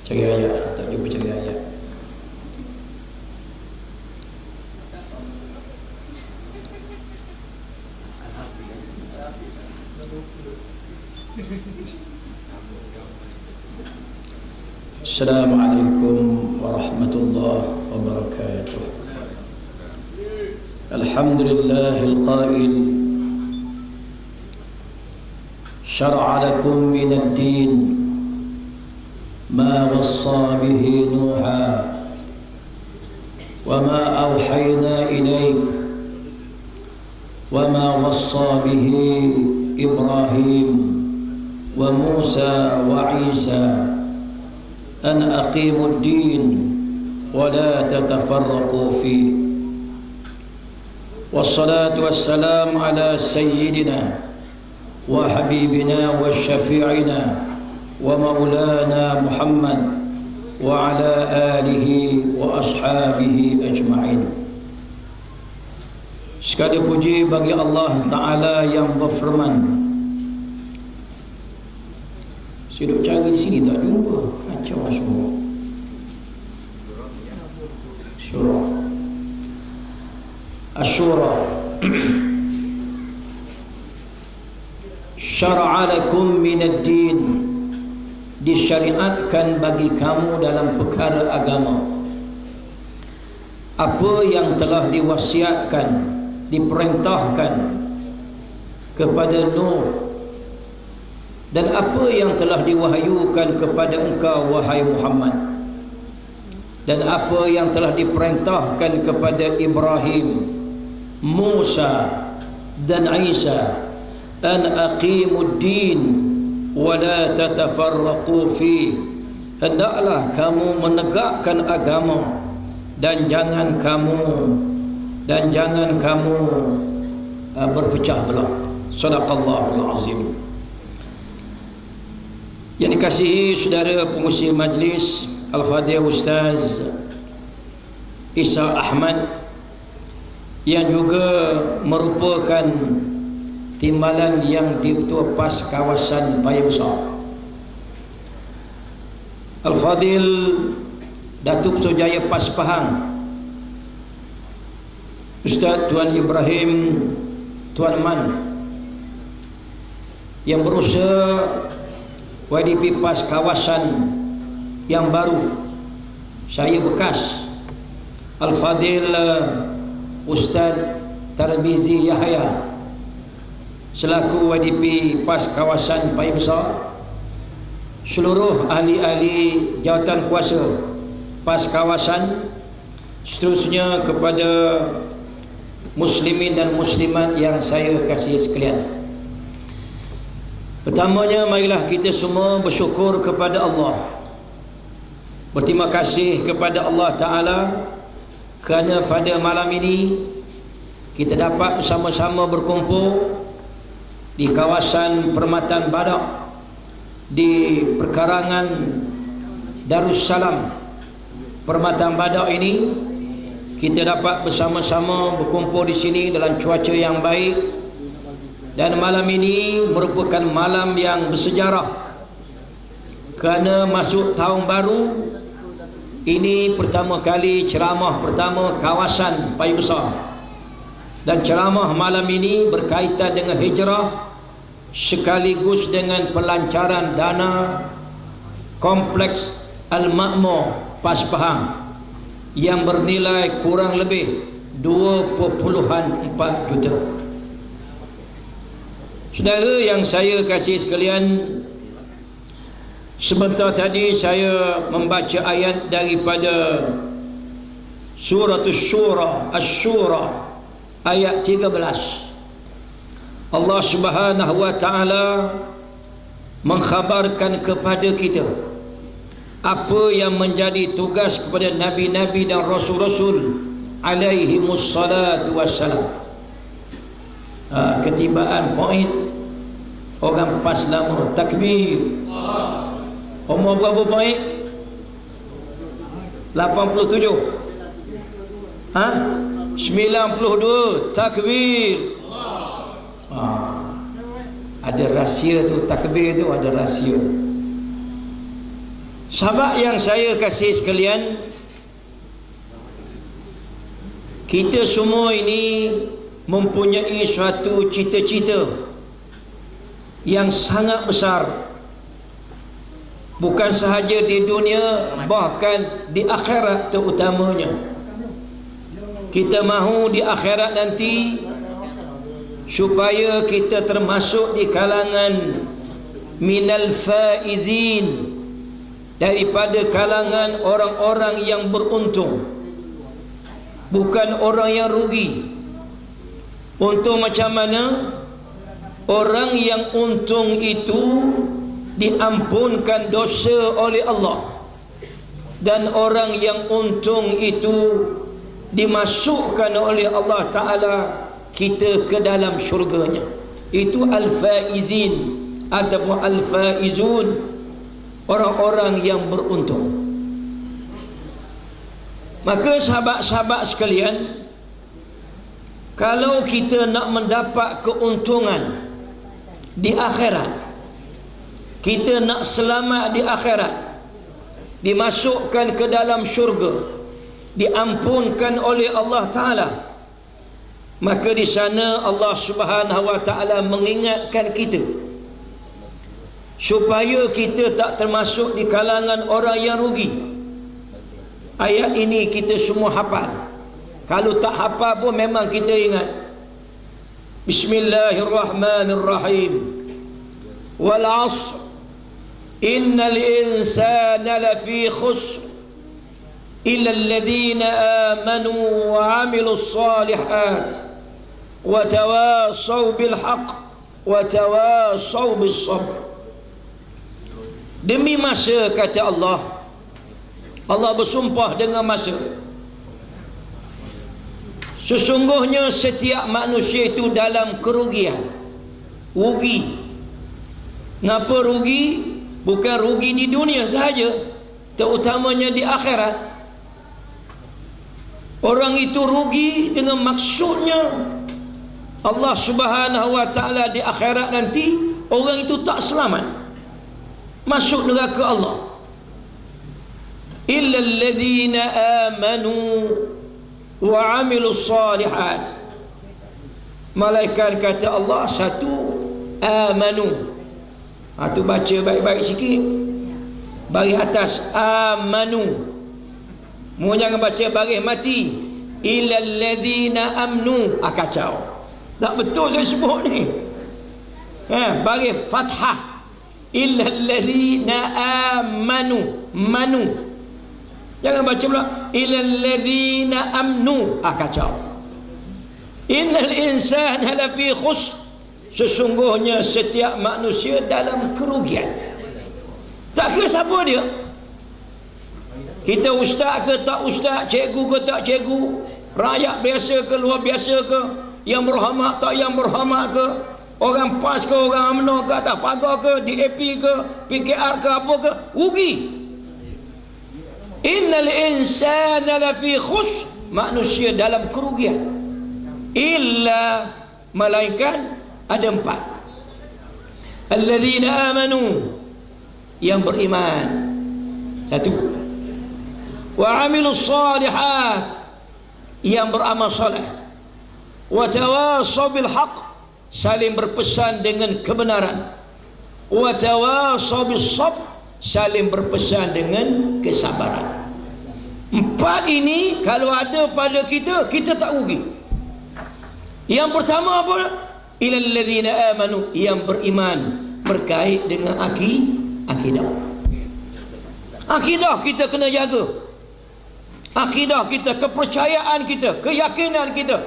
Cari ayat, tak jumpa cari ayat. Assalamualaikum warahmatullahi wabarakatuh. Alhamdulillahil qail syara'a lakum minad din ma wassa bihi Nuha wa ma awhayna ilaik wa ma wassa bihi Ibrahim wa Musa wa Isa an aqimud din wa la tatafarraqu fihi. Wassalatu wassalamu ala sayyidina wa habibina wa syafi'ina wa maulana Muhammad wa ala alihi wa ashabihi ajma'in. Sekali puji bagi Allah Ta'ala yang berfirman. Saya duk cari di sini tak jumpa, kacau semua. Surah Asy-Syura. Syara'a lakum minad din, disyariatkan bagi kamu dalam perkara agama apa yang telah diwasiatkan, diperintahkan kepada Nuh, dan apa yang telah diwahyukan kepada engkau wahai Muhammad, dan apa yang telah diperintahkan kepada Ibrahim, Musa dan Isa, an aqimud din wa la tatafarraqu fi, hendaklah kamu menegakkan agama dan jangan kamu berpecah belah. Sadaqallahul azim. Yang dikasihi saudara pengurusi majlis Al-Fadhil Ustaz Isa Ahmad, yang juga merupakan timbalan yang di Ketua PAS kawasan Paya Besar, Al-Fadhil Datuk Sojaya PAS Pahang Ustaz Tuan Ibrahim Tuan Man, yang berusaha YDP PAS kawasan yang baru, saya bekas Al-Fadhil Ustaz Tarmizi Yahya selaku YDP PAS kawasan Paya Besar, seluruh ahli-ahli jawatan kuasa PAS kawasan, seterusnya kepada muslimin dan muslimat yang saya kasihi sekalian. Pertamanya, marilah kita semua bersyukur kepada Allah, berterima kasih kepada Allah Ta'ala kerana pada malam ini kita dapat bersama-sama berkumpul di kawasan Permatan Badak, di perkarangan Darussalam Permatan Badak ini. Kita dapat bersama-sama berkumpul di sini dalam cuaca yang baik, dan malam ini merupakan malam yang bersejarah kerana masuk tahun baru. Ini pertama kali ceramah pertama kawasan Paya Besar, dan ceramah malam ini berkaitan dengan hijrah sekaligus dengan pelancaran dana kompleks Al-Ma'mur PAS Pahang yang bernilai kurang lebih 2.4 juta. Saudara yang saya kasih sekalian, sebentar tadi saya membaca ayat daripada surah Asy-Syura ayat 13. Allah Subhanahu wa taala mengkhabarkan kepada kita apa yang menjadi tugas kepada nabi-nabi dan rasul-rasul alaihimus salatu wassalam. Ketibaan poin orang PAS lama takbir. Umur berapa poin? 87. 92 takbir. Ada rahsia tu, takbir tu ada rahsia. Sahabat yang saya kasih sekalian, kita semua ini mempunyai suatu cita-cita yang sangat besar, bukan sahaja di dunia, bahkan di akhirat terutamanya. Kita mahu di akhirat nanti supaya kita termasuk di kalangan minal faizin, daripada kalangan orang-orang yang beruntung, bukan orang yang rugi. Untung macam mana? Orang yang untung itu diampunkan dosa oleh Allah, dan orang yang untung itu dimasukkan oleh Allah Ta'ala kita ke dalam syurganya. Itu al-faizin ataupun al-faizun, orang-orang yang beruntung. Maka sahabat-sahabat sekalian, kalau kita nak mendapat keuntungan di akhirat, kita nak selamat di akhirat, dimasukkan ke dalam syurga, diampunkan oleh Allah Ta'ala, maka di sana Allah Subhanahu Wa Ta'ala mengingatkan kita supaya kita tak termasuk di kalangan orang yang rugi. Ayat ini kita semua hafal. Kalau tak hafal pun memang kita ingat. Bismillahirrahmanirrahim. Wal 'ashr innal insana lafi khusr illa alladhina amanu wa 'amilus salihat wa tawasaw bil haqq wa tawasaw bis sabr. Demi masa, kata Allah, Allah bersumpah dengan masa, sesungguhnya setiap manusia itu dalam kerugian, rugi. Ngapa rugi? Bukan rugi di dunia sahaja, terutamanya di akhirat. Orang itu rugi dengan maksudnya Allah Subhanahu Wa Ta'ala di akhirat nanti orang itu tak selamat, masuk neraka Allah. Illa alladhina amanu wa 'amilus salihat. Malaikat kata Allah satu, amanu. Tu baca baik-baik sikit, baris atas amanu. Mu jangan baca baris mati. Illa alladhina amnu. Kacau. Tak betul saya sebut ni. Baris fathah. Illa alladhina amanu. Manu. Jangan baca pula illal ladzina amnu. Kacau. Innal insana lafi khusr. Sesungguhnya setiap manusia dalam kerugian. Tak kira siapa dia, kita ustaz ke tak ustaz, cikgu ke tak cikgu, rakyat biasa ke luar biasa ke, yang berhormat tak yang berhormat ke, orang PAS ke orang UMNO ke, atas pagar ke, DAP ke, PKR ke, apa ke, rugi. Innal insana lafi khusr. Manusia dalam kerugian. Illa, malaikat ada 4. Alladzina amanu, yang beriman. 1. Wa 'amilus salihat, yang beramal soleh. Wa tawasaw bil haqq, saling berpesan dengan kebenaran. Wa tawasaw bis sabr, saling berpesan dengan kesabaran. 4 ini kalau ada pada kita, kita tak rugi. Yang pertama apa? Ilal ladzina amanu, yang beriman berkait dengan akidah. Akidah kita kena jaga. Akidah kita, kepercayaan kita, keyakinan kita.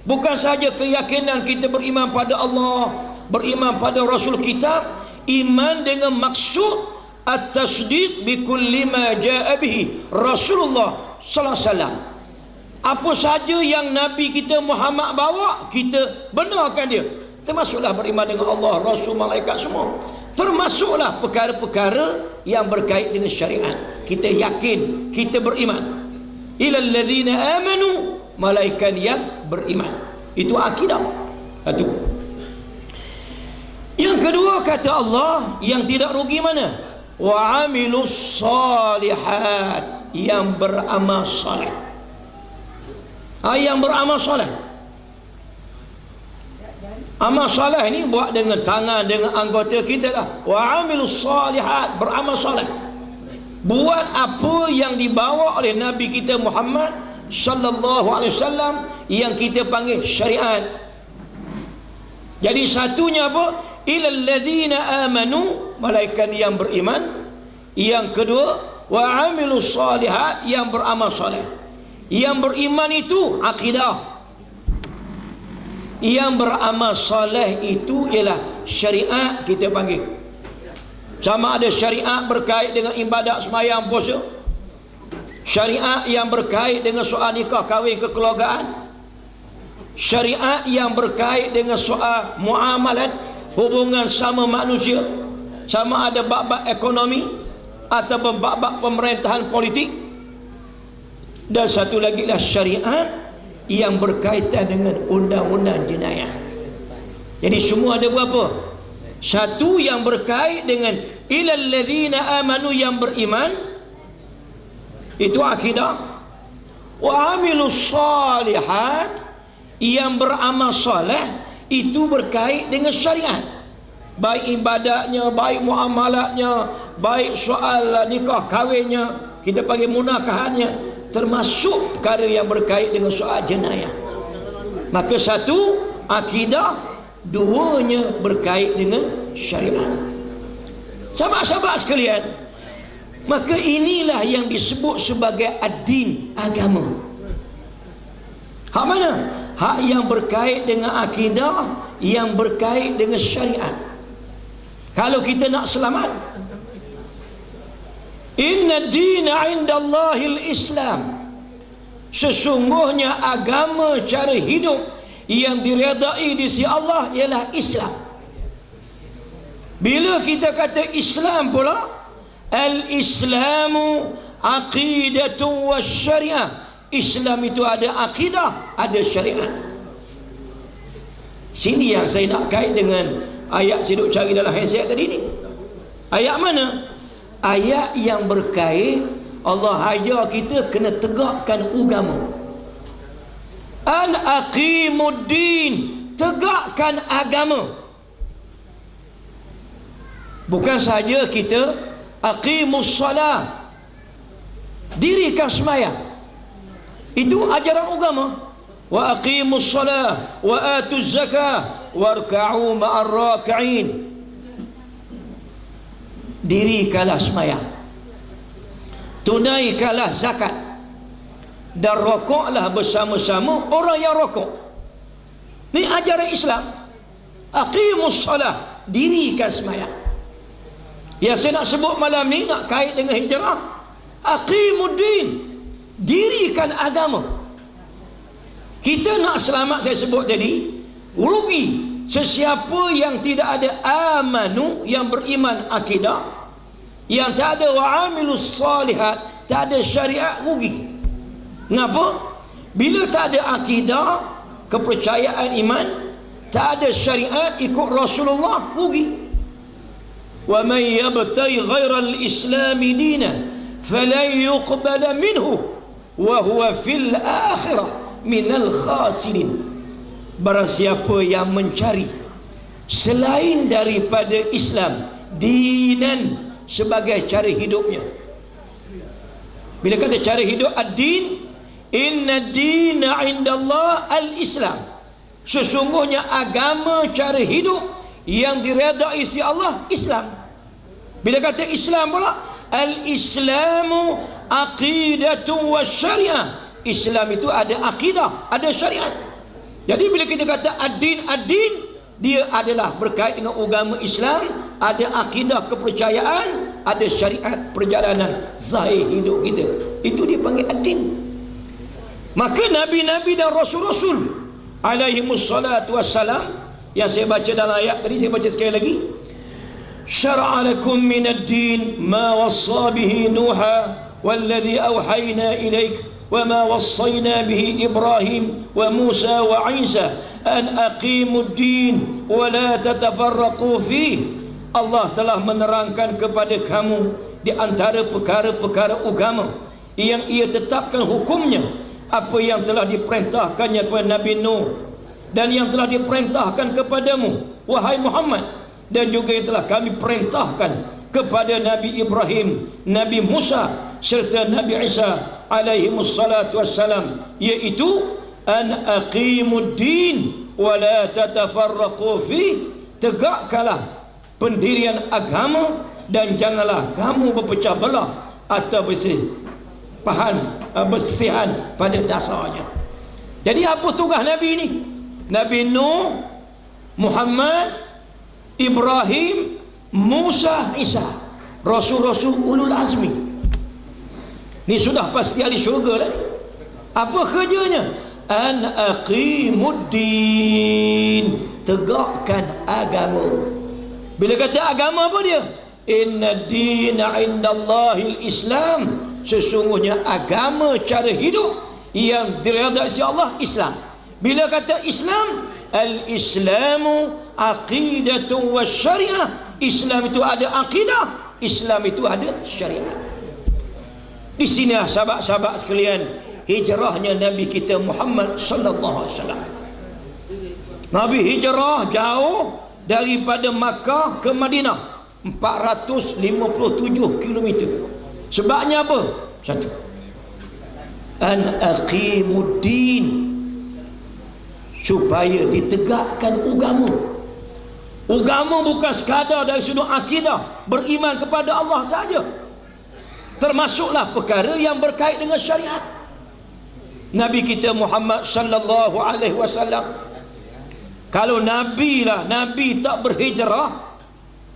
Bukan saja keyakinan kita beriman pada Allah, beriman pada Rasul kitab, iman dengan maksud at-tasdiq bi kulli ma jaa bihi Rasulullah sallallahu alaihi wasallam. Apa saja yang Nabi kita Muhammad bawa, kita benarkan dia. Termasuklah beriman dengan Allah, Rasul, malaikat semua. Termasuklah perkara-perkara yang berkait dengan syariat. Kita yakin, kita beriman. Ilal ladzina amanu, malaikat yang beriman. Itu akidah. Satu. Yang kedua kata Allah, yang tidak rugi mana? wa amilus salihat, yang beramal soleh. Yang beramal soleh. Amal soleh ni buat dengan tangan, dengan anggota kita lah. Wa amilus salihat, beramal soleh. Buat apa yang dibawa oleh Nabi kita Muhammad sallallahu alaihi wasallam, yang kita panggil syariat. Jadi satunya apa? Ilal ladzina amanu, malaikat yang beriman. Yang kedua, wa amilus salihat, yang beramal soleh. Yang beriman itu akidah. Yang beramal soleh itu ialah syariat, kita panggil. Sama ada syariat berkait dengan ibadat sembahyang puasa, syariat yang berkait dengan soal nikah kahwin kekeluargaan, syariat yang berkait dengan soal muamalat, hubungan sama manusia, sama ada bab-bab ekonomi ataupun bab-bab pemerintahan politik. Dan satu lagi lah syariat yang berkaitan dengan undang-undang jenayah. Jadi semua ada berapa? Satu yang berkait dengan ilal ladzina amanu, yang beriman, itu akidah. Wa amilus salihat, yang beramal soleh, itu berkait dengan syariat. Baik ibadatnya, baik muamalatnya, baik soal nikah kahwinnya, kita panggil munakahannya, termasuk perkara yang berkait dengan soal jenayah. Maka satu akidah, duanya berkait dengan syariat. Sahabat-sahabat sekalian, maka inilah yang disebut sebagai ad-din, agama. Hak mana? Hak yang berkait dengan akidah, yang berkait dengan syariat. Kalau kita nak selamat, inna dina indallahil Islam, sesungguhnya agama cara hidup yang diredai di sisi Allah ialah Islam. Bila kita kata Islam pula, al-Islamu aqidatu wa syariah. Islam itu ada akidah, ada syariat. Sini yang saya nak kait dengan ayat saya duk cari dalam handset tadi ni. Ayat mana? Ayat yang berkait Allah ajar kita kena tegakkan agama. Al-aqimuddin, tegakkan agama. Bukan saja kita aqimus salah, dirikan sembahyang. Itu ajaran agama. Wa aqimus salah wa atuz zakah warka'u ma'ar raki'in. Dirikanlah sembahyang, tunaikanlah zakat, dan rokoklah bersama-sama orang yang rokok. Ini ajaran Islam. Aqimus salah, dirikan sembahyang. Yang saya nak sebut malam ni nak kait dengan hijrah. Aqimuddin, dirikan agama. Kita nak selamat, saya sebut tadi, rugi sesiapa yang tidak ada amanu, yang beriman akidah, yang tak ada wa amilus salihat, tak ada syariat, rugi. Ngapa? Bila tak ada akidah, kepercayaan iman, tak ada syariat ikut Rasulullah, rugi. Wa man yabtaghi ghayra al-islam dinan falan yuqbala minhu wa huwa fil akhirah minal khasirin. Barang siapa yang mencari selain daripada Islam dinan sebagai cara hidupnya. Bila kata cara hidup, ad-din, inna dina indallah al-Islam, sesungguhnya agama cara hidup yang diredai si Allah, Islam. Bila kata Islam pula, al-Islamu aqidatu wa syariah. Islam itu ada akidah, ada syariat. Jadi bila kita kata ad-din, ad-din, dia adalah berkait dengan agama Islam, ada akidah kepercayaan, ada syariat perjalanan zahir hidup kita. Itu dia panggil ad-din. Maka nabi-nabi dan rasul-rasul alaihimus salatu wassalam, yang saya baca dalam ayat tadi, saya baca sekali lagi. Syara'a lakum minad din ma wassa bihi Nuha walladhi awhayna ilaik wa ma wassayna bihi Ibrahim wa Musa wa Isa an aqimud din wa la tatafarraqu fihi Allah telah menerangkan kepada kamu di antara perkara-perkara agama yang ia tetapkan hukumnya, apa yang telah diperintahkannya kepada Nabi Nuh dan yang telah diperintahkan kepadamu wahai Muhammad, dan juga yang telah kami perintahkan kepada Nabi Ibrahim, Nabi Musa serta Nabi Isa alaihimus salatu wassalam, iaitu an aqimuddin wa la tatafarraqu fi, tegakkanlah pendirian agama dan janganlah kamu berpecah belah atau bersihan pada dasarnya. Jadi apa tugas Nabi ini? Nabi Nuh, Muhammad, Ibrahim, Musa, Isa, rasul-rasul ulul azmi. Ni sudah pasti ahli syurga lah. Apa kerjanya? An aqimuddin, tegakkan agama. Bila kata agama, apa dia? Inna dina indallahil Islam, sesungguhnya agama cara hidup yang diredai oleh Allah Islam. Bila kata Islam, al-Islamu aqidatun wa syariah, Islam itu ada akidah, Islam itu ada syariat. Di sini sahabat-sahabat sekalian, hijrahnya Nabi kita Muhammad sallallahu alaihi wasallam. Nabi hijrah jauh daripada Makkah ke Madinah, 457 km. Sebabnya apa? Satu, an aqimuddin, supaya ditegakkan agama. Agama bukan sekadar dari sudut akidah, beriman kepada Allah saja, termasuklah perkara yang berkait dengan syariat. Nabi kita Muhammad sallallahu alaihi wasallam, kalau Nabi tak berhijrah,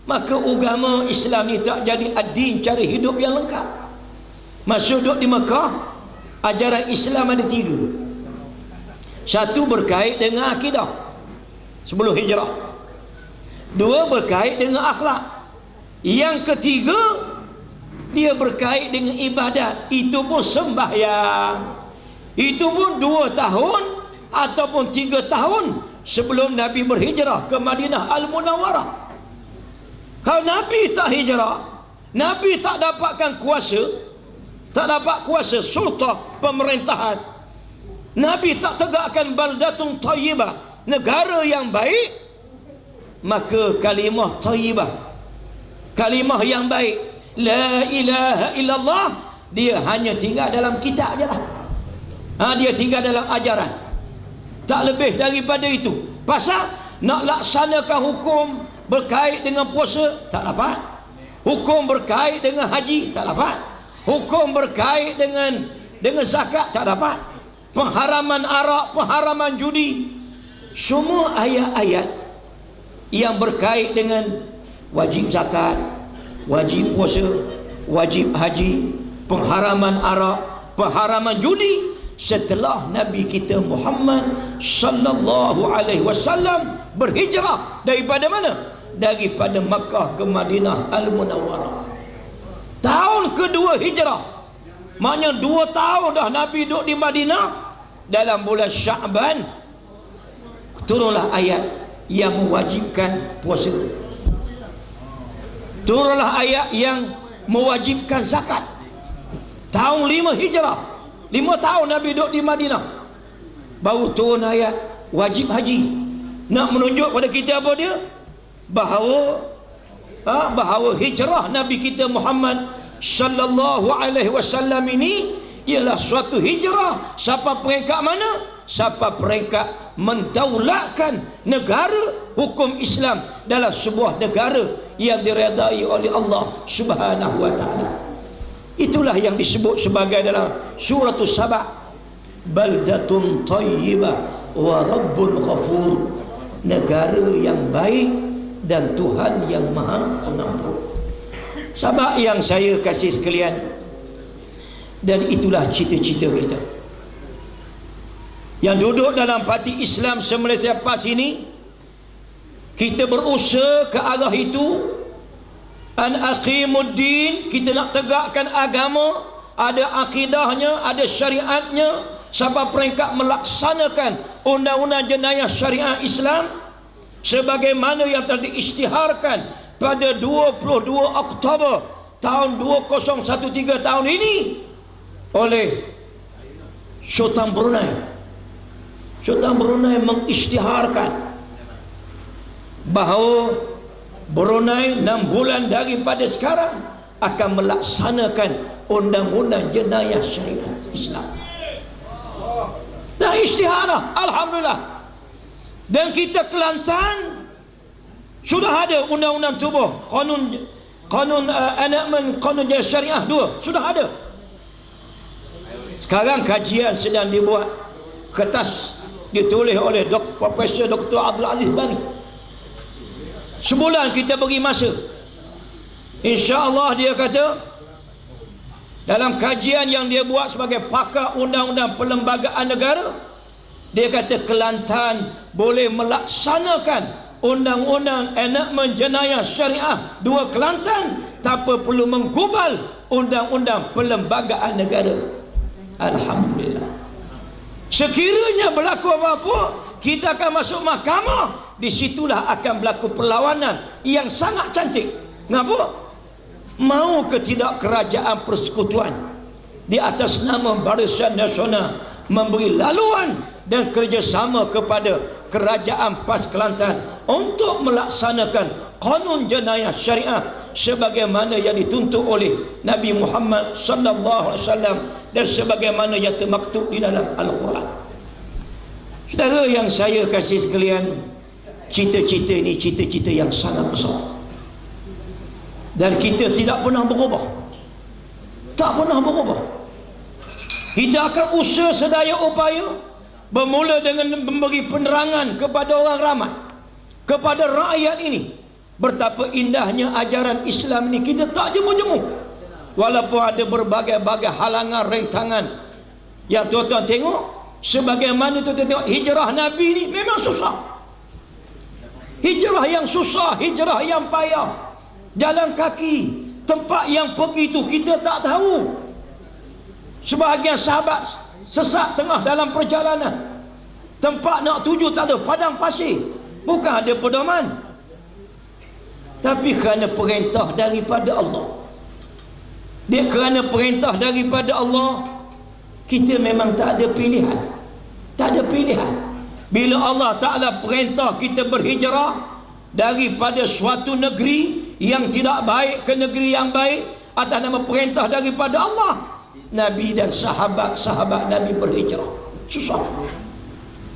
maka agama Islam ni tak jadi ad-din, cara hidup yang lengkap. Masa duduk di Mekah, ajaran Islam ada 3. Satu berkait dengan akidah sebelum hijrah, 2 berkait dengan akhlak, yang ketiga dia berkait dengan ibadat. Itu pun sembahyang, itu pun 2 tahun ataupun 3 tahun sebelum Nabi berhijrah ke Madinah Al-Munawwarah. Kalau Nabi tak hijrah, Nabi tak dapatkan kuasa, tak dapat kuasa sultah pemerintahan, Nabi tak tegakkan baldatun thayyibah, negara yang baik, maka kalimah thayyibah, kalimah yang baik, la ilaha illallah, dia hanya tinggal dalam kitab je lah. Dia tinggal dalam ajaran, tak lebih daripada itu. Pasal nak laksanakan hukum berkait dengan puasa, tak dapat. Hukum berkait dengan haji, tak dapat. Hukum berkait dengan zakat, tak dapat. Pengharaman arak, pengharaman judi, semua ayat-ayat yang berkait dengan wajib zakat, wajib puasa, wajib haji, pengharaman arak, pengharaman judi, setelah Nabi kita Muhammad sallallahu alaihi wasallam berhijrah daripada mana? Daripada Makkah ke Madinah Al-Munawwarah. Tahun kedua hijrah, maknanya 2 tahun dah Nabi duduk di Madinah. Dalam bulan Sya'ban turunlah ayat yang mewajibkan puasa, turunlah ayat yang mewajibkan zakat. Tahun 5 hijrah, 5 tahun Nabi duduk di Madinah, baru turun ayat wajib haji. Nak menunjuk pada kita apa dia? Bahawa hijrah Nabi kita Muhammad sallallahu alaihi wasallam ini ialah suatu hijrah. Siapa peringkat mana? Siapa peringkat mendaulatkan negara hukum Islam dalam sebuah negara yang diredai oleh Allah Subhanahu wa taala. Itulah yang disebut sebagai dalam surah As-Saba, baldatun thayyibah wa rabbun ghafur, negara yang baik dan Tuhan yang Maha Pengampun. Sahabat yang saya kasih sekalian, dan itulah cita-cita kita yang duduk dalam parti Islam se-Malaysia PAS ini. Kita berusaha ke arah itu. An aqimuddin, kita nak tegakkan agama, ada akidahnya, ada syariatnya. Sampai peringkat melaksanakan undang-undang jenayah syariat Islam sebagaimana yang telah diisytiharkan pada 22 Oktober tahun 2013 tahun ini oleh Sultan Brunei. Sultan Brunei mengisytiharkan bahawa Brunei 6 bulan daripada sekarang akan melaksanakan undang-undang jenayah syariah Islam. Dah isytiharah, alhamdulillah. Dan kita Kelantan sudah ada undang-undang tubuh, kanun enactment kanun jenayah syariah 2 sudah ada. Sekarang kajian sedang dibuat, kertas ditulis oleh Profesor Dr. Abdul Aziz Bani. Sebulan kita beri masa, insya-Allah. Dia kata dalam kajian yang dia buat sebagai pakar undang-undang perlembagaan negara, dia kata Kelantan boleh melaksanakan undang-undang enactment jenayah syariah 2 Kelantan tanpa perlu menggubal undang-undang perlembagaan negara. Alhamdulillah. Sekiranya berlaku apa-apa, kita akan masuk mahkamah. Disitulah akan berlaku perlawanan yang sangat cantik. Ngapa? Mau ke tidak kerajaan persekutuan di atas nama Barisan Nasional memberi laluan dan kerjasama kepada kerajaan PAS Kelantan untuk melaksanakan kanun jenayah syariah sebagaimana yang dituntut oleh Nabi Muhammad sallallahu alaihi wasallam dan sebagaimana yang termaktub di dalam Al-Quran. Saudara yang saya kasih sekalian, cita-cita ini cita-cita yang sangat besar dan kita tidak pernah berubah, tak pernah berubah. Kita akan usaha sedaya upaya, bermula dengan memberi penerangan kepada orang ramai, kepada rakyat ini, betapa indahnya ajaran Islam ini. Kita tak jemu-jemu, walaupun ada berbagai-bagai halangan, rintangan yang tuan-tuan tengok. Sebagaimana tuan-tuan tengok hijrah Nabi ini memang susah, hijrah yang susah, hijrah yang payah, jalan kaki, tempat yang pergi itu kita tak tahu. Sebahagian sahabat sesat tengah dalam perjalanan, tempat nak tuju tak ada, padang pasir, bukan ada pedoman, tapi kerana perintah daripada Allah. Dia kerana perintah daripada Allah, kita memang tak ada pilihan, tak ada pilihan. Bila Allah Ta'ala perintah kita berhijrah daripada suatu negeri yang tidak baik ke negeri yang baik atas nama perintah daripada Allah, Nabi dan sahabat-sahabat Nabi berhijrah. Susah,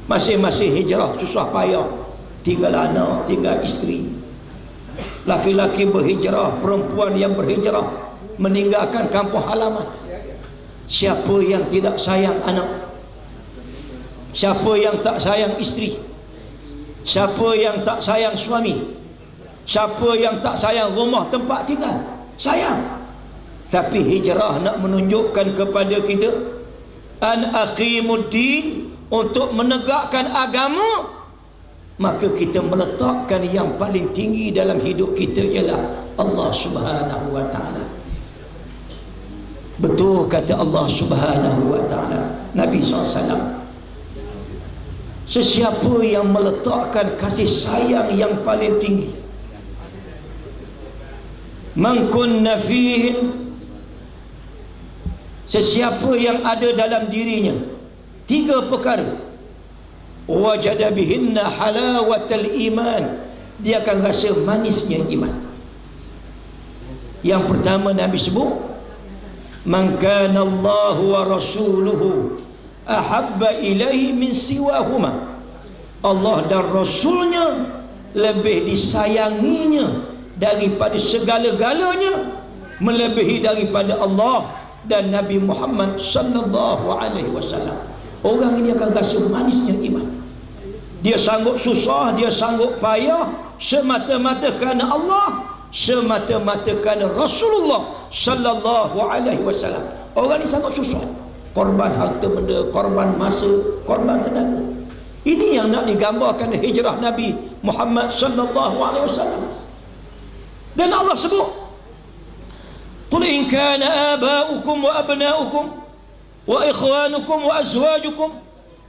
masing-masing hijrah susah payah. Tinggal anak, tinggal isteri. Laki-laki berhijrah, perempuan yang berhijrah meninggalkan kampung halaman. Siapa yang tidak sayang anak? Siapa yang tak sayang isteri? Siapa yang tak sayang suami? Siapa yang tak sayang rumah tempat tinggal? Sayang. Tapi hijrah nak menunjukkan kepada kita an aqimuddin, untuk menegakkan agama, maka kita meletakkan yang paling tinggi dalam hidup kita ialah Allah Subhanahu wa ta'ala. Betul kata Allah Subhanahu wa ta'ala, Nabi SAW, sesiapa yang meletakkan kasih sayang yang paling tinggi, man kunna fihi, sesiapa yang ada dalam dirinya 3 perkara, wajada bihinna halawatal iman, dia akan rasa manisnya iman. Yang pertama Nabi sebut, man kana Allahu wa rasuluhu ahabba ilaihi min siwahuma, Allah dan Rasulnya lebih disayanginya daripada segala-galanya, melebihi daripada Allah dan Nabi Muhammad sallallahu alaihi wasallam. Orang ini akan rasa manisnya iman. Dia sanggup susah, dia sanggup payah semata-mata kerana Allah, semata-mata kerana Rasulullah sallallahu alaihi wasallam. Orang ini sanggup susah, korban harta benda, korban masa, korban tenaga. Ini yang nak digambarkan hijrah Nabi Muhammad sallallahu alaihi wasallam. Dan Allah sebut, qul in kana aba'ukum wa abna'ukum wa ikhwanukum wa azwajukum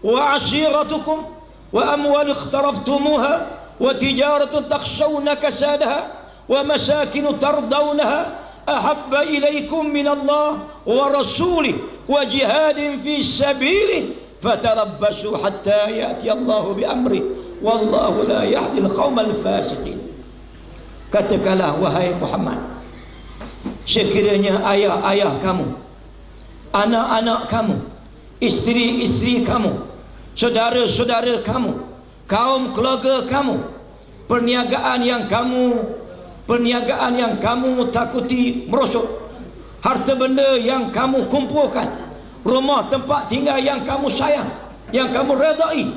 wa ashiratukum wa amwal ikhtaraftumuha wa tijaratun takhshawna kasadaha wa masakinu tardawnaha ahabba ilaikum minallah wa rasulih wa jihadin fi sabilih fatarabbasu hatta ya'ti Allahu bi amri wallahu la yahdil qaumal fasiqin. Katakanlah wahai Muhammad, sekiranya ayah-ayah kamu, anak-anak kamu, isteri-isteri kamu, saudara-saudara kamu, kaum keluarga kamu, perniagaan yang kamu takuti merosot, harta benda yang kamu kumpulkan, rumah tempat tinggal yang kamu sayang, yang kamu redai,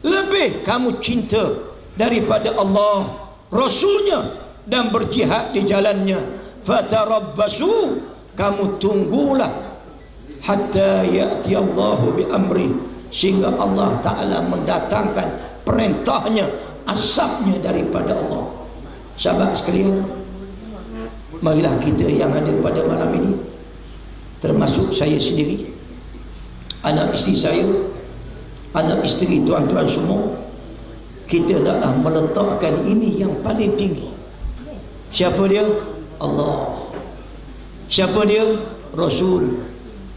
lebih kamu cinta daripada Allah, Rasulnya, dan berjihad di jalannya, fatarabbasu, kamu tunggulah, hatta ya'ti Allahu bi amri, sehingga Allah Ta'ala mendatangkan perintahnya, asapnya daripada Allah. Sahabat sekalian, marilah kita yang ada pada malam ini, termasuk saya sendiri, anak isteri saya, anak isteri tuan-tuan semua, kita hendaklah meletakkan ini yang paling tinggi. Siapa dia? Allah. Siapa dia? Rasul.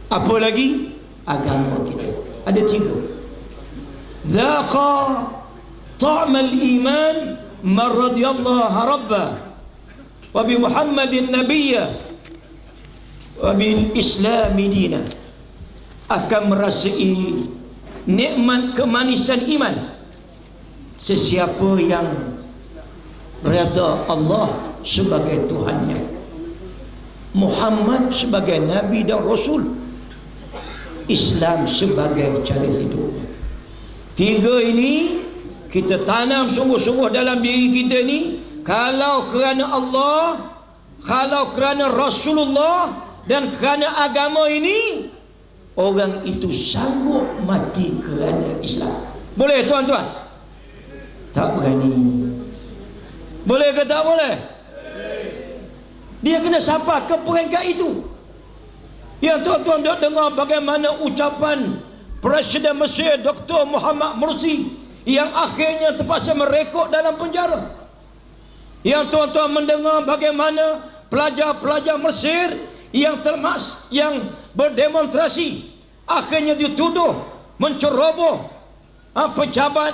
Apa lagi? Agama kita. Ada 3. Dhaqa ta'mal iman man radiyallahu rabbah wa bi Muhammadin nabiyya wa bil islami dina, akan merasai nikmat kemanisan iman sesiapa yang redha Allah sebagai Tuhannya, Muhammad sebagai Nabi dan Rasul, Islam sebagai cara hidupnya. 3 ini kita tanam sungguh-sungguh dalam diri kita ni. Kalau kerana Allah, kalau kerana Rasulullah dan kerana agama ini, orang itu sanggup mati kerana Islam. Boleh tuan-tuan? Tak berani. Boleh ke tak boleh? Dia kena sampai ke peringkat itu. Ya, tuan-tuan dah dengar bagaimana ucapan Presiden Mesir Dr. Muhammad Mursi yang akhirnya terpaksa merekod dalam penjara. Yang tuan-tuan mendengar bagaimana pelajar-pelajar Mesir yang berdemonstrasi akhirnya dituduh menceroboh pejabat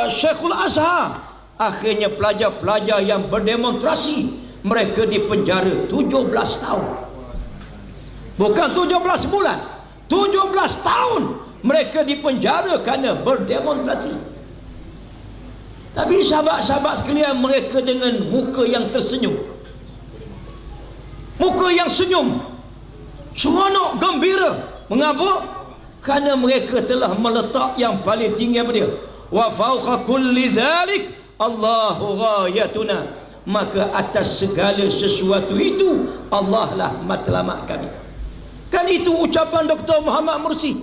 Syekhul Azhar. Akhirnya pelajar-pelajar yang berdemonstrasi, mereka dipenjara 17 tahun. Bukan 17 bulan, 17 tahun mereka dipenjara kerana berdemonstrasi. Tapi sahabat-sahabat sekalian, mereka dengan muka yang tersenyum, muka yang senyum, seronok, gembira. Mengapa? Kerana mereka telah meletak yang paling tinggi apa dia? Wa fawqa kulli dhalik Allahu ghayatuna, maka atas segala sesuatu itu Allah lah matlamat kami. Kan itu ucapan Dr. Muhammad Mursi.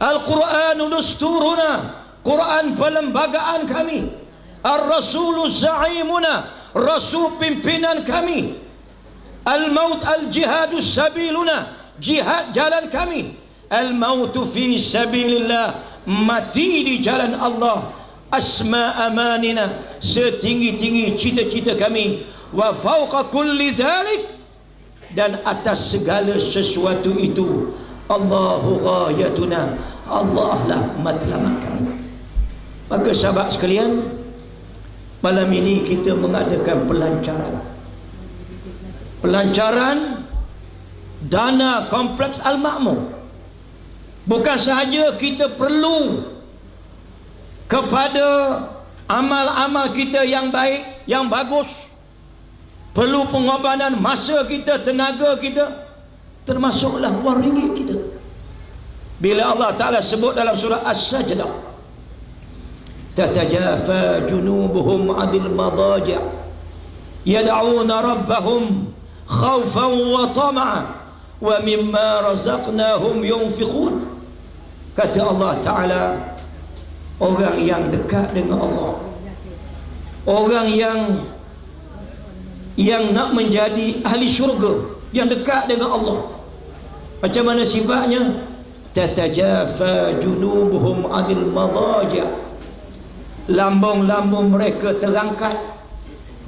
Al-Quran dusturuna, Quran perlembagaan kami. Ar-Rasulu za'imuna, Rasul pimpinan kami. Al-maut al-jihadu sabiluna, jihad jalan kami. Al-mautu fi sabilillah, mati di jalan Allah. Asma amanina, setinggi-tinggi cita-cita kami. Wa fawqa kulli dhalik, dan atas segala sesuatu itu Allahu ghayatuna, Allah lah matlamat kami. Maka sahabat sekalian, malam ini kita mengadakan pelancaran dana kompleks Al-Ma'mur. Bukan sahaja kita perlu kepada amal-amal kita yang baik, yang bagus, perlu pengorbanan masa kita, tenaga kita, termasuklah wang ringgit kita. Bila Allah Ta'ala sebut dalam surah As-Sajdah, tatajafa junubuhum 'anil madaji' yad'una rabbahum khawfan wa tama'an wa mimma razaqnahum yunfiqun. Kata Allah Ta'ala, orang yang dekat dengan Allah, orang yang nak menjadi ahli syurga, yang dekat dengan Allah, macam mana sifatnya? Tatajafa junubuhum 'anil madaji', lambung-lambung mereka terangkat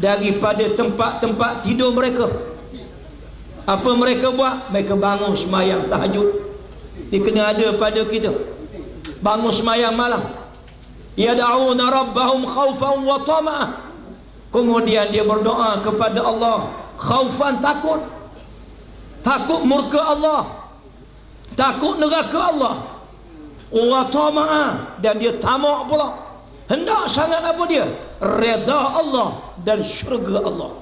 daripada tempat-tempat tidur mereka. Apa mereka buat? Mereka bangun sembahyang tahajud. Dia kena ada pada kita. Bangun sembahyang malam. Yad'una rabbahum khaufan wa tama'ah. Kemudian dia berdoa kepada Allah, khaufan, takut. Takut murka Allah, takut neraka Allah. Wa tama'ah, dan dia tamak pula. Hendak sangat apa dia? Redha Allah dan syurga Allah.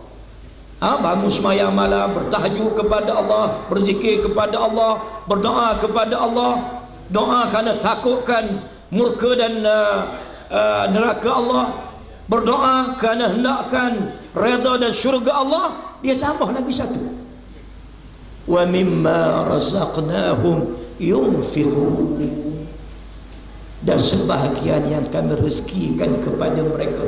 Bangun sembahyang malam, bertahajud kepada Allah, berzikir kepada Allah, berdoa kepada Allah. Doa kerana takutkan murka dan neraka Allah. Berdoa kerana hendakkan redha dan syurga Allah. Dia tambah lagi satu, wa mimma razaqnahum yunfiqun, dan sebahagian yang kami rezekikan kepada mereka.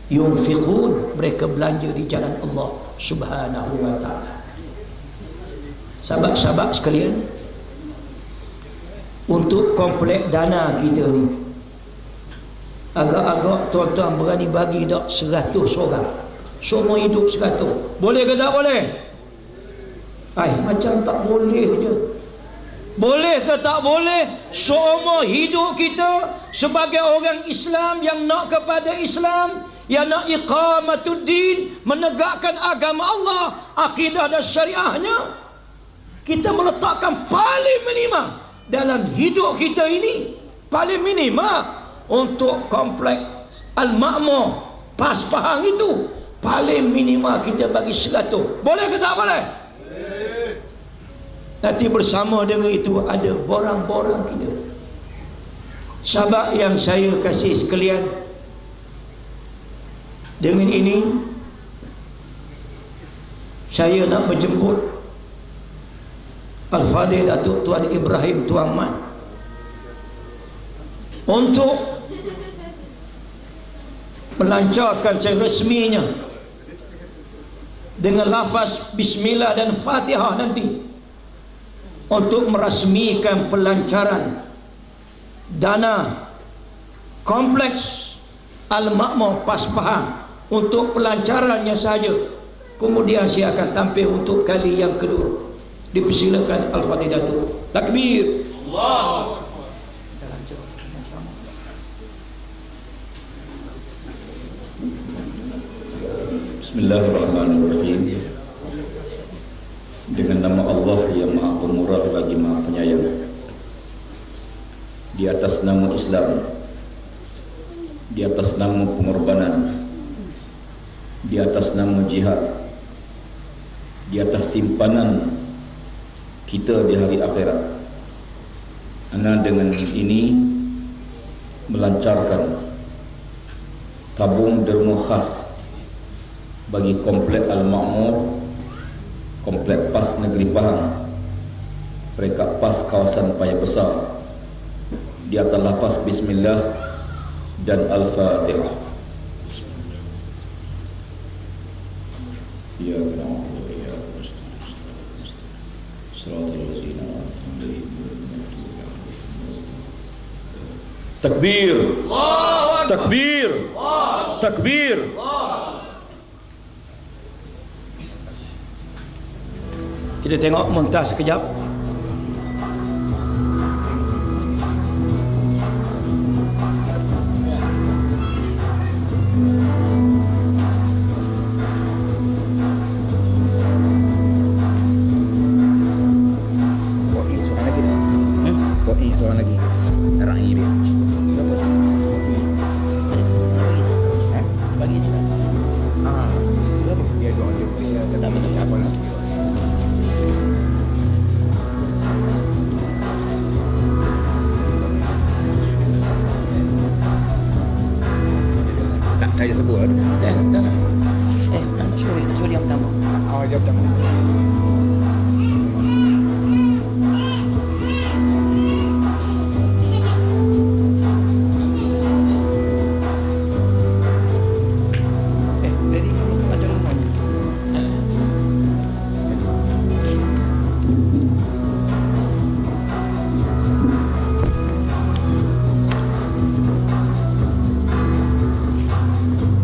Yunfiqun, mereka belanja di jalan Allah Subhanahu wa ta'ala. Sahabat-sahabat sekalian, untuk komplek dana kita ni, agak-agak tuan-tuan berani bagi tak 100 orang, semua hidup 100, boleh ke tak boleh? Macam tak boleh je. Boleh ke tak boleh? Semua hidup kita sebagai orang Islam yang nak kepada Islam, yang nak iqamatuddin, menegakkan agama Allah, akidah dan syariahnya, kita meletakkan paling minima dalam hidup kita ini, paling minima untuk komplek Al-Ma'mur Pas Pahang itu, paling minima kita bagi 100. Boleh ke tak boleh? Nanti bersama dengan itu ada borang-borang kita. Sahabat yang saya kasih sekalian, dengan ini saya nak menjemput Al-Fadhil Datuk Tuan Ibrahim Tuan Mat untuk melancarkan secara resminya dengan lafaz Bismillah dan Fatihah nanti, untuk merasmikan pelancaran dana kompleks Al-Ma'mur Pas Pahang untuk pelancarannya saja. Kemudian saya akan tampil untuk kali yang kedua. Dipersilakan Al-Fadhil Datuk. Takbir. Allah. Bismillahirrahmanirrahim. Dengan nama Allah yang Maha Pemurah lagi Maha Penyayang. Di atas nama Islam, di atas nama pengorbanan, di atas nama jihad, di atas simpanan kita di hari akhirat, ana dengan ini melancarkan tabung derma khas bagi komplek Al-Ma'mur, komplek PAS Negeri Pahang, Perekat PAS kawasan Paya Besar, di atas lafaz Bismillah dan Al-Fatihah. Ya kana ya takbir, takbir, takbir. Kita tengok montas sekejap. Saya sebut dah lah. Sorry yang pertama. Jawab pertama. Dari ada rumah.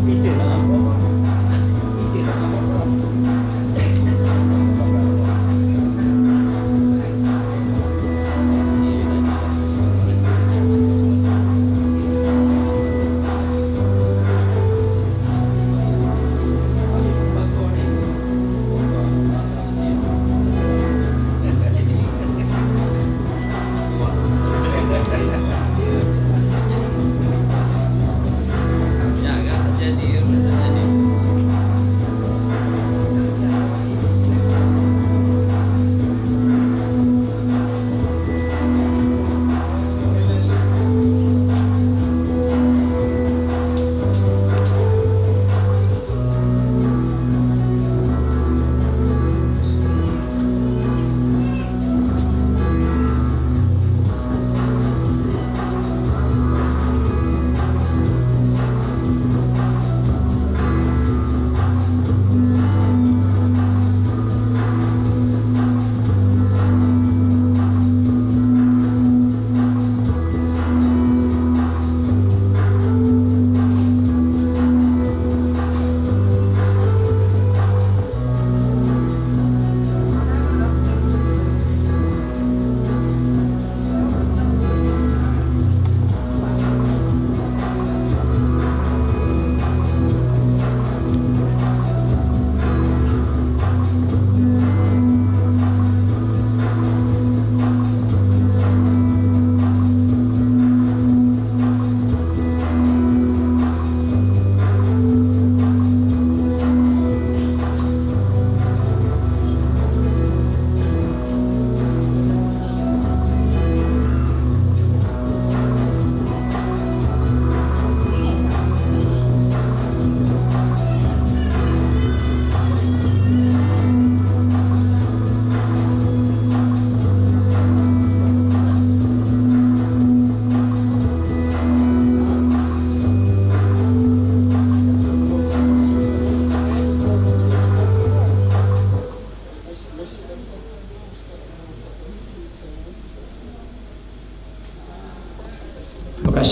Bila nak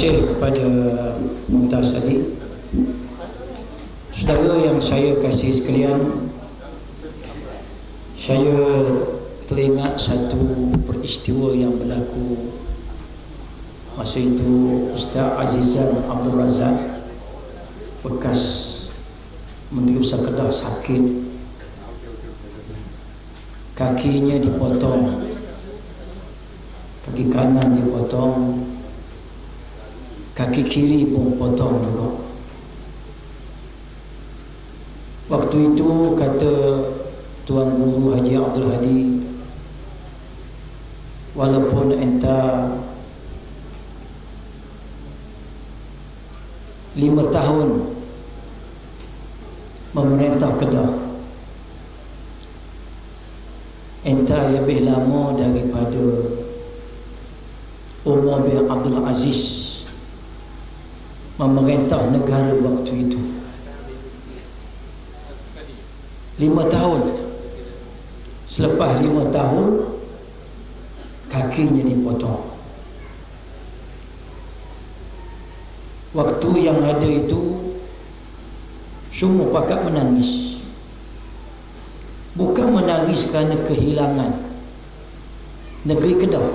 kasih kepada Mumtaz tadi. Saudara yang saya kasih sekalian, saya teringat satu peristiwa yang berlaku masa itu. Ustaz Azizan Abdul Razak, bekas Menteri Besar Kedah, sakit. Kakinya dipotong, kaki kanan dipotong, kaki kiri pun potong juga. Waktu itu kata Tuan Guru Haji Abdul Hadi, walaupun entah 5 tahun memerintah Kedah, entah lebih lama daripada Umar bin Abdul Aziz memerintah negara waktu itu. 5 tahun. Selepas 5 tahun kakinya dipotong. Waktu yang ada itu semua pakat menangis. Bukan menangis kerana kehilangan negeri Kedah,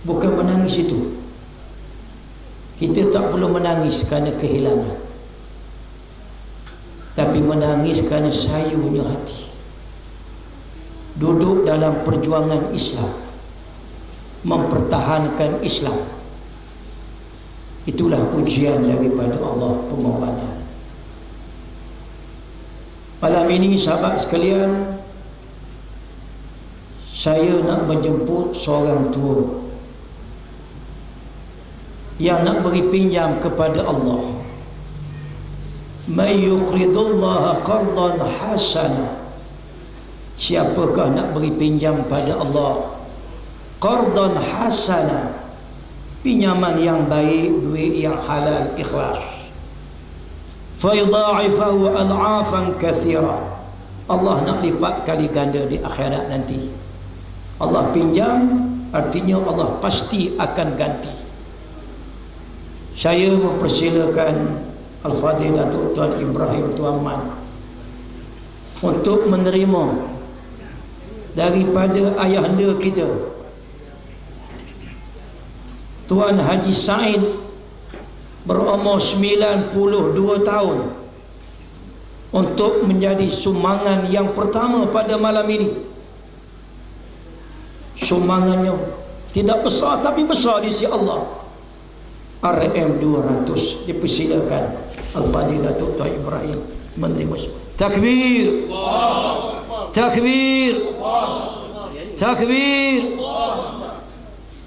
bukan menangis itu. Kita tak perlu menangis kerana kehilangan, tapi menangis kerana sayunya hati. Duduk dalam perjuangan Islam, mempertahankan Islam, itulah ujian daripada Allah pengorbanan. Malam ini sahabat sekalian, saya nak menjemput seorang tua yang nak beri pinjam kepada Allah. May yuqridullaha qardan hasana. Siapakah nak beri pinjam pada Allah qardan hasana, pinjaman yang baik, duit yang halal, ikhlas. Fayudha'ifahu al'afan kathira. Allah nak lipat kali ganda di akhirat nanti. Allah pinjam, artinya Allah pasti akan ganti. Saya mempersilakan Al-Fadhil Datuk Tuan Ibrahim Tuan Man untuk menerima daripada ayahanda kita Tuan Haji Said berumur 92 tahun untuk menjadi sumbangan yang pertama pada malam ini. Sumbangannya tidak besar tapi besar di sisi Allah. RM 200. Dipersilakan Al-Fadhil Datuk Tuan Ibrahim menerima. Takbir, takbir, takbir.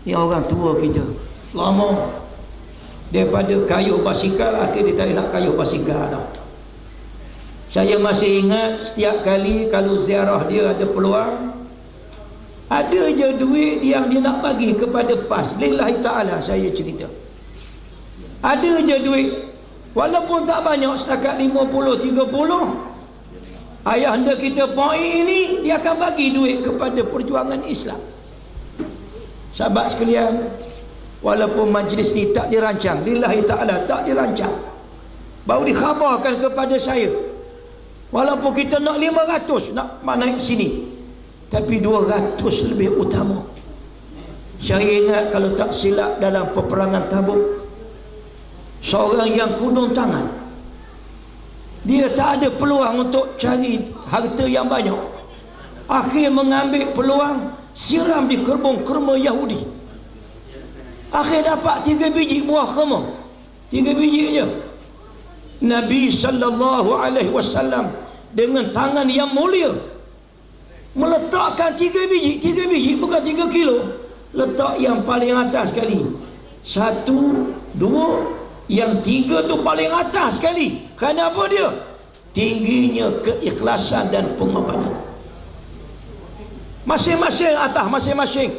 Ni orang tua kita lama, daripada kayuh basikal akhir dia tak nak kayuh basikal dah. Saya masih ingat setiap kali kalau ziarah dia ada peluang, ada je duit yang dia nak bagi kepada PAS. Lillahi ta'ala saya cerita. Ada je duit, walaupun tak banyak, setakat 50-30. Ayahanda kita poin ini, dia akan bagi duit kepada perjuangan Islam. Sahabat sekalian, walaupun majlis ni tak dirancang, lillahi ta'ala tak dirancang, baru dikhabarkan kepada saya, walaupun kita nak 500 nak naik sini, tapi 200 lebih utama. Saya ingat kalau tak silap dalam peperangan Tabuk, seorang yang kudung tangan, dia tak ada peluang untuk cari harta yang banyak, akhir mengambil peluang siram di kerbong kurma Yahudi. Akhir dapat 3 biji buah kurma, 3 biji je. Nabi SAW dengan tangan yang mulia meletakkan 3 biji bukan 3 kilo, letak yang paling atas sekali. 1, 2, yang 3 tu paling atas sekali. Kenapa dia? Tingginya keikhlasan dan pengorbanan. Masing-masing atas masing-masing.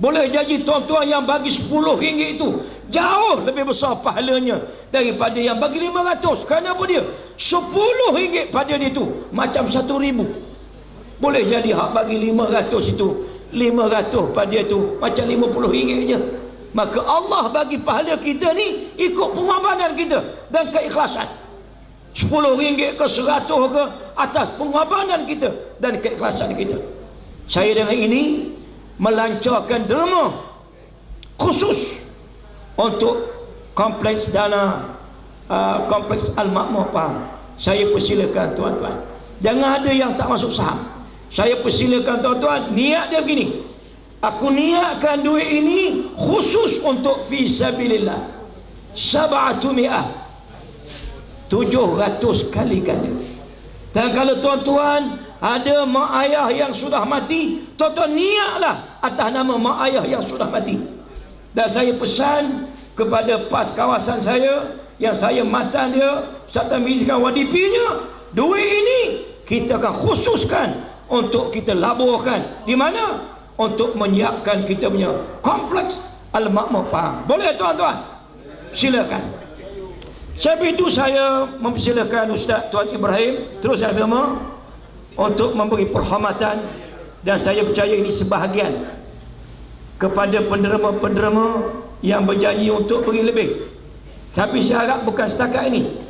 Boleh jadi tuan-tuan yang bagi RM10 itu jauh lebih besar pahalanya daripada yang bagi 500. Kenapa dia? RM10 pada dia itu macam 1,000. Boleh jadi hak bagi 500 itu, 500 pada dia itu macam RM50 je. maka Allah bagi pahala kita ni ikut pengorbanan kita dan keikhlasan. 10 ringgit ke 100 ke atas pengorbanan kita dan keikhlasan kita. Saya dengan ini melancarkan derma khusus untuk kompleks dana kompleks Al-Makmur Pahang. Saya persilakan tuan-tuan, jangan ada yang tak masuk saham. Saya persilakan tuan-tuan, niat dia begini, aku niatkan duit ini khusus untuk fi sabilillah. 700 kali ganda. Dan kalau tuan-tuan ada mak ayah yang sudah mati, tuan-tuan niatlah atas nama mak ayah yang sudah mati. Dan saya pesan kepada PAS kawasan saya yang saya matan dia, Ustaz Tarmizi kan wadipinya, duit ini kita akan khususkan untuk kita laburkan. Di mana? Untuk menyiapkan kita punya kompleks Al-Makmur Pahang. Boleh tuan-tuan? Silakan. Sebab itu saya mempersilakan Ustaz Tuan Ibrahim terus agama untuk memberi perhormatan, dan saya percaya ini sebahagian kepada penderma-penderma yang berjanji untuk beri lebih. Tapi saya harap bukan setakat ini.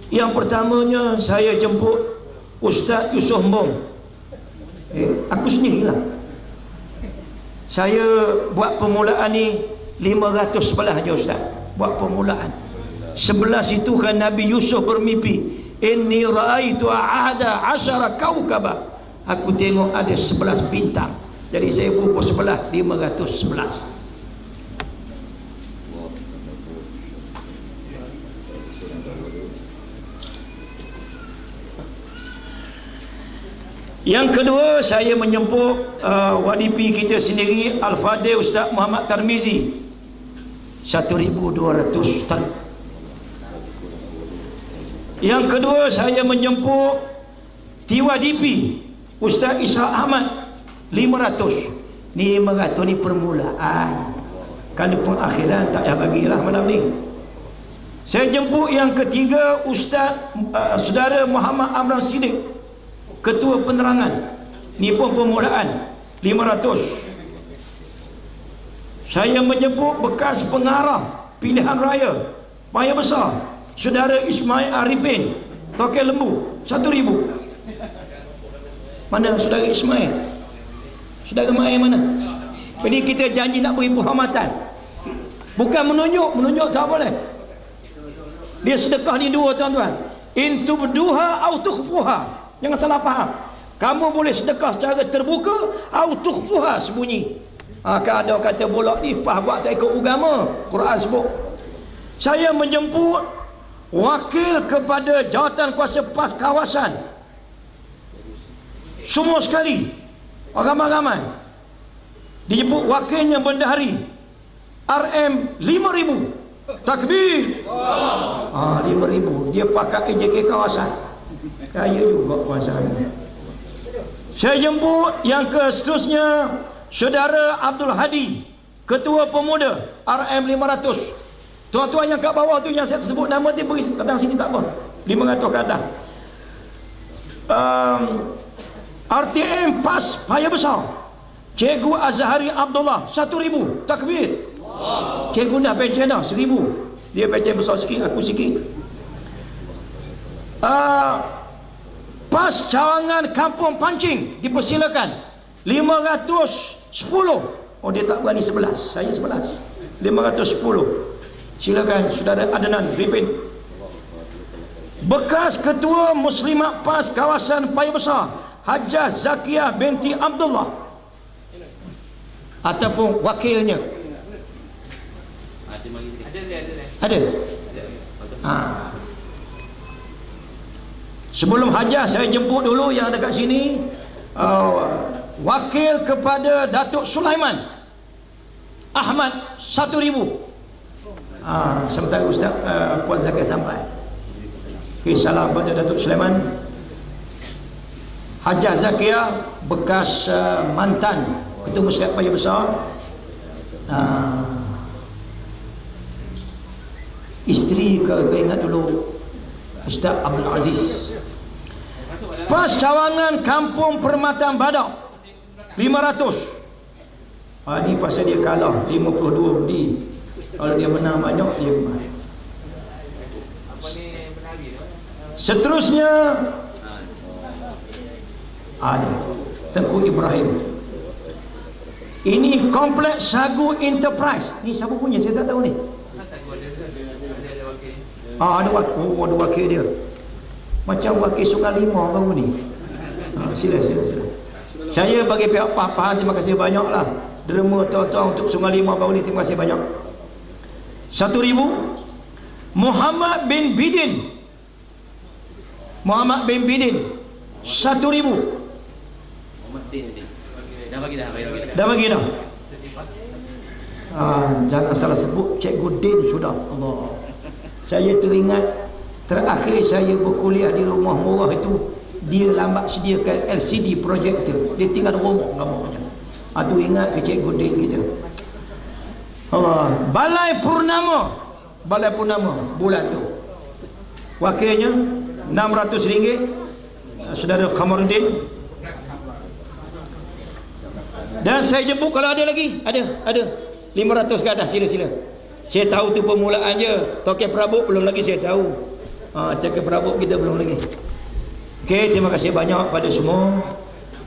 Yang pertamanya saya jemput Ustaz Yusof Mbong. Aku sendirilah. Saya buat permulaan ni 511 je Ustaz. Buat permulaan. 11 itu kan Nabi Yusuf bermimpi, inni ra'aitu ahada asyara kaukaba. Aku tengok ada 11 bintang. Jadi saya pukul 11, 511. Yang kedua, saya menyempuk wadipi kita sendiri Al-Fadhil Ustaz Muhammad Tarmizi 1,200 tak. Yang kedua, saya menyempuk Tiwadipi Ustaz Isa Ahmad 500. Ni 500 ni permulaan. Kalau pengakhiran tak payah bagilah malam ni. Saya jemput yang ketiga Ustaz Saudara Muhammad Amran Siddiq, Ketua Penerangan. Ni pun permulaan 500. Saya menyebut bekas pengarah pilihan raya Paya Besar Saudara Ismail Arifin, Tokek Lembu 1,000. Mana Saudara Ismail? Saudara Mai mana? Jadi kita janji nak beri penghormatan. Bukan menunjuk tak boleh. Dia sedekah ni dua tuan-tuan. In tubduha au tukhfuha. Jangan salah faham. Kamu boleh sedekah secara terbuka au tukhfuha, sembunyi. Kan ada kata bolak ni pah buat tak ikut agama. Quran sebut. Saya menjemput wakil kepada jawatan kuasa PAS kawasan semua sekali, ramai-ramai dijemput wakilnya bendahari RM 5,000. Takbir. 5,000 dia pakai EJK kawasan, kaya juga kawasan. Saya jemput yang ke seterusnya Saudara Abdul Hadi, Ketua Pemuda RM 500. Tuan-tuan yang kat bawah tu yang saya sebut nama dia beri datang sini tak apa. 500 ke atas. RTM PAS Paya Besar Cikgu Azhari Abdullah 1,000. Takbir. Cikgu dah pencen dah 1,000. Dia pencen besar sikit, aku sikit. PAS Cawangan Kampung Pancing dipersilakan 510. Oh dia tak berani 11, saya 11. 510. Silakan Saudara Adnan pimpin. Bekas Ketua Muslimat PAS Kawasan Paya Besar Hajah Zakiah binti Abdullah ataupun wakilnya. Ada. Sebelum Hajah saya jemput dulu yang ada kat sini wakil kepada Datuk Sulaiman Ahmad 1,000. Sementara Ustaz Puan Zakiah sampai. Okay, salam pada Datuk Sulaiman. Hajah Zakiah bekas mantan Ketua Muslimat Paya Besar, isteri ke ingat dulu Ustaz Abdul Aziz. PAS Cawangan Kampung Permatan Badak 500. Ni pasal dia kalah 52 undi. Kalau dia menang banyak, dia menang. Seterusnya ada Tengku Ibrahim. Ini kompleks Sagu Enterprise. Ni siapa punya? Saya tak tahu ni. Ada wakil. Ada wakil dia. Macam wakil Sungai Lima baru ni. Sila. Saya bagi pihak Pahang terima kasih banyak lah. Derma tuan-tuan untuk Sungai Lima baru ni, terima kasih banyak. 1,000. Muhammad bin Bidin 1,000. Dah bagi dah. Jangan salah sebut Cikgu Din sudah. Allah. Saya teringat terakhir saya berkuliah di rumah murah itu, dia lambat sediakan LCD projector. Dia tinggal rumah gambarnya. Tu ingat ke Cikgu Din kita. Allah. Balai Purnama bulan tu. Wakilnya RM600. Saudara Kamaruddin. Dan saya jemput kalau ada lagi. Ada 500 ke atas. Sila. Saya tahu tu permulaan je. Tokek Prabuk belum lagi saya tahu. Tokek Prabuk kita belum lagi. Okey, terima kasih banyak pada semua.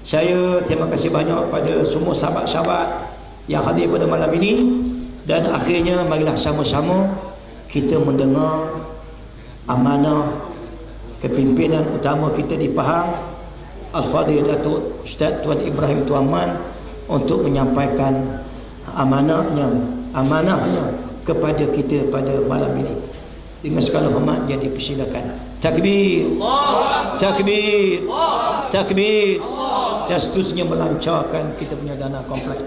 Saya terima kasih banyak pada semua sahabat-sahabat yang hadir pada malam ini. Dan akhirnya marilah sama-sama kita mendengar amanah kepimpinan utama kita di Pahang, Al-Fadhil Datuk Ustaz Tuan Ibrahim Tuan Man, untuk menyampaikan amanahnya kepada kita pada malam ini. Dengan segala hormat jadi persilakan. Takbir, takbir, takbir, dan seterusnya melancarkan kita punya dana kompleks.